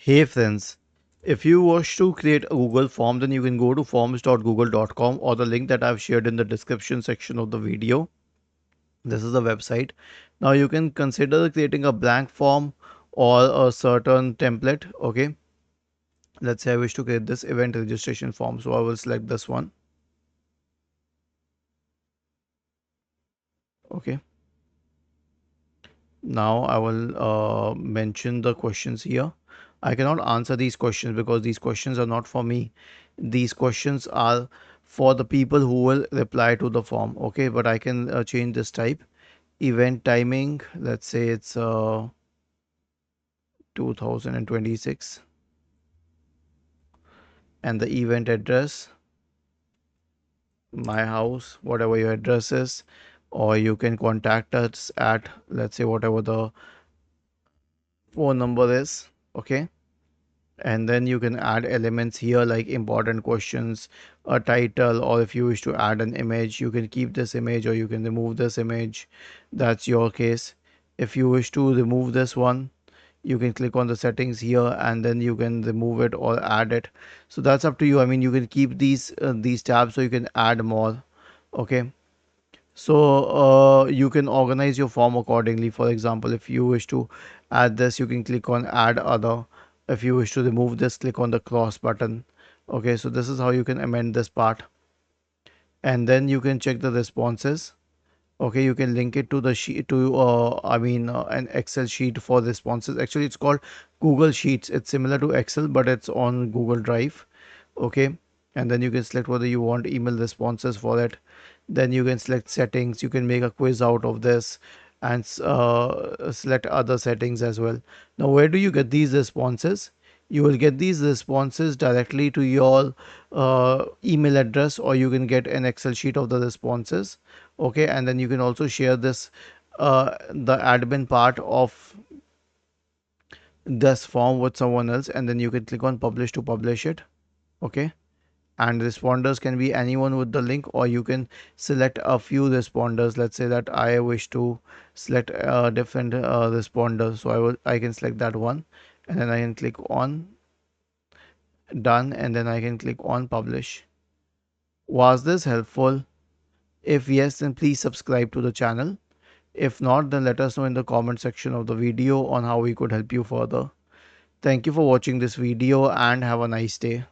Hey friends, if you wish to create a Google form, then you can go to forms.google.com or the link that I've shared in the description section of the video. This is the website. Now you can consider creating a blank form or a certain template. Okay, let's say I wish to create this event registration form, so I will select this one. Okay, now I will mention the questions here. I cannot answer these questions because these questions are not for me. These questions are for the people who will reply to the form. Okay, but I can change this type. Event timing, let's say it's 2026, and the event address, my house, whatever your address is, or you can contact us at, let's say, whatever the phone number is. Okay, and then you can add elements here like important questions, a title, or if you wish to add an image, you can keep this image or you can remove this image. That's your case. If you wish to remove this one, you can click on the settings here and then you can remove it or add it. So that's up to you. I mean, you can keep these tabs so you can add more. Okay, so you can organize your form accordingly. For example, if you wish to add this, you can click on add other. If you wish to remove this, click on the cross button. Okay, so this is how you can amend this part. And then you can check the responses. Okay, you can link it to the sheet to an Excel sheet for responses. Actually, it's called Google Sheets. It's similar to Excel, but it's on Google Drive. Okay, and then you can select whether you want email responses for it. Then you can select settings. You can make a quiz out of this and select other settings as well. Now, where do you get these responses? You will get these responses directly to your email address, or you can get an Excel sheet of the responses. Okay, and then you can also share this the admin part of this form with someone else, and then you can click on publish to publish it. Okay, and responders can be anyone with the link, or you can select a few responders. Let's say that I wish to select a different responder, so I can select that one, and then I can click on done, and then I can click on publish. Was this helpful? If yes, then please subscribe to the channel. If not, then let us know in the comment section of the video on how we could help you further. Thank you for watching this video and have a nice day.